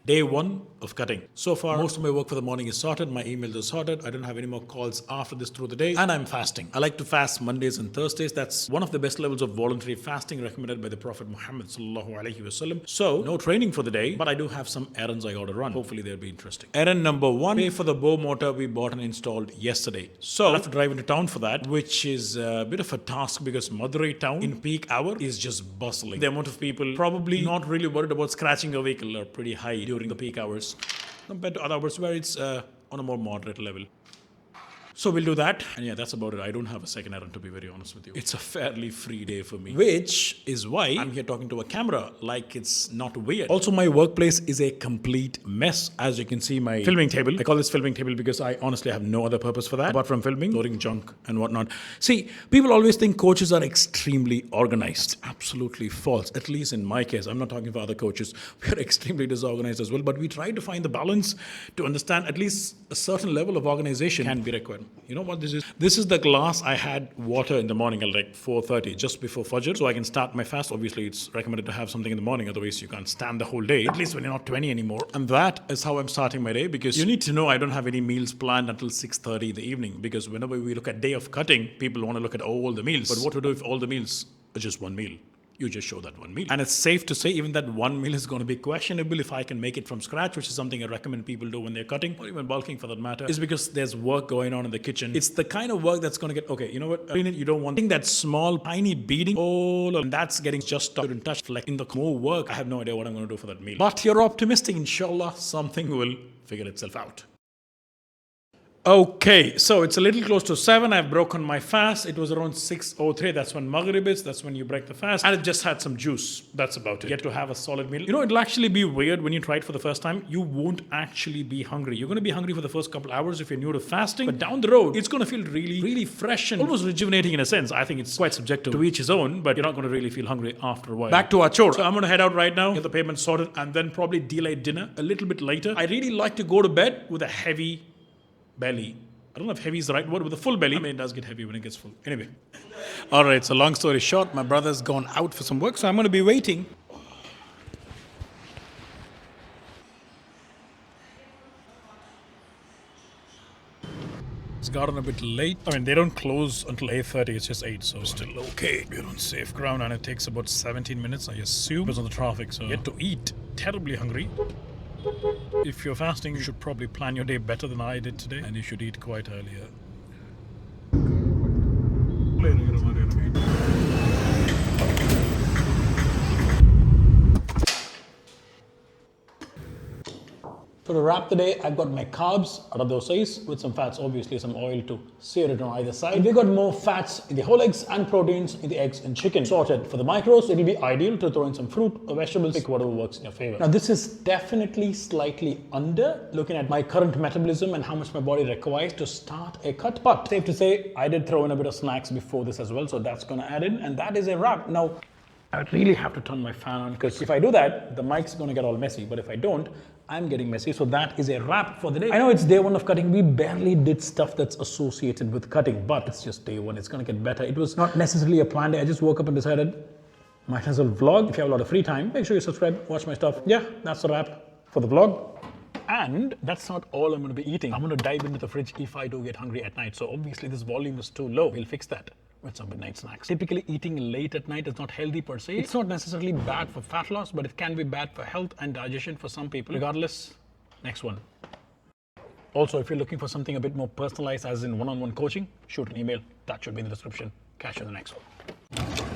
Day one of cutting. So far, most of my work for the morning is sorted. My emails are sorted. I don't have any more calls after this through the day. And I'm fasting. I like to fast Mondays and Thursdays. That's one of the best levels of voluntary fasting recommended by the Prophet Muhammad sallallahu alaihi wasallam. So, no training for the day, but I do have some errands I gotta run. Hopefully they'll be interesting. Errand number one, pay for the bow motor we bought and installed yesterday. So, I have to drive into town for that, which is a bit of a task because Madurai town in peak hour is just bustling. The amount of people probably not really worried about scratching a vehicle are pretty high during the peak hours compared to other hours where it's on a more moderate level. So we'll do that. And yeah, that's about it. I don't have a second errand, to be very honest with you. It's a fairly free day for me, which is why I'm here talking to a camera like it's not weird. Also, my workplace is a complete mess. As you can see, my filming table. I call this filming table because I honestly have no other purpose for that apart from filming, loading junk and whatnot. See, people always think coaches are extremely organized. Absolutely false. At least in my case, I'm not talking for other coaches. We are extremely disorganized as well, but we try to find the balance to understand at least a certain level of organization can be required. You know what this is? This is the glass I had water in the morning at like 4:30, just before Fajr, so I can start my fast. Obviously, it's recommended to have something in the morning, otherwise you can't stand the whole day, at least when you're not 20 anymore. And that is how I'm starting my day, because you need to know I don't have any meals planned until 6:30 in the evening, because whenever we look at day of cutting, people want to look at all the meals. But what to do if all the meals are just one meal? You just show that one meal. And it's safe to say even that one meal is going to be questionable if I can make it from scratch, which is something I recommend people do when they're cutting or even bulking for that matter, is because there's work going on in the kitchen. It's the kind of work that's going to get, okay, you know what, you don't want that small, tiny beading, and that's getting just touched, touched, in the more work. I have no idea what I'm going to do for that meal. But you're optimistic, inshallah, something will figure itself out. Okay, so it's a little close to 7. I've broken my fast. It was around 6:03. That's when Maghrib is. That's when you break the fast. And I just had some juice. That's about it. Get to have a solid meal. You know, it'll actually be weird when you try it for the first time. You won't actually be hungry. You're going to be hungry for the first couple hours if you're new to fasting. But down the road, it's going to feel really, really fresh and almost rejuvenating in a sense. I think it's quite subjective to each his own, but you're not going to really feel hungry after a while. Back to our chore. So I'm going to head out right now, get the payment sorted, and then probably delay dinner a little bit later. I really like to go to bed with a heavy belly. I don't know if heavy is the right word, with a full belly. I mean, it does get heavy when it gets full. Anyway. All right, so long story short, my brother's gone out for some work, so I'm going to be waiting. It's gotten a bit late. I mean, they don't close until 8:30. It's just 8, so still okay. We're on safe ground, and it takes about 17 minutes, I assume, because of the traffic. So yet to eat. Terribly hungry. If you're fasting, you should probably plan your day better than I did today, and you should eat quite earlier. So to wrap the day, I've got my carbs out of those size with some fats, obviously some oil to sear it on either side. And we got more fats in the whole eggs and proteins in the eggs and chicken. Sorted. For the macros, it'll be ideal to throw in some fruit or vegetables, pick whatever works in your favor. Now this is definitely slightly under, looking at my current metabolism and how much my body requires to start a cut. But safe to say, I did throw in a bit of snacks before this as well, so that's gonna add in, and that is a wrap. Now, I really have to turn my fan on, because if I do that, the mic's gonna get all messy, but if I don't, I'm getting messy. So that is a wrap for the day. I know it's day one of cutting. We barely did stuff that's associated with cutting, but it's just day one. It's gonna get better. It was not necessarily a planned day. I just woke up and decided, might as well vlog. If you have a lot of free time, make sure you subscribe, watch my stuff. Yeah, that's a wrap for the vlog. And that's not all I'm gonna be eating. I'm gonna dive into the fridge if I do get hungry at night. So obviously this volume is too low. We'll fix that with some midnight snacks. Typically eating late at night is not healthy per se. It's not necessarily bad for fat loss, but it can be bad for health and digestion for some people. Regardless, next one. Also, if you're looking for something a bit more personalized, as in one-on-one coaching, shoot an email. That should be in the description. Catch you in the next one.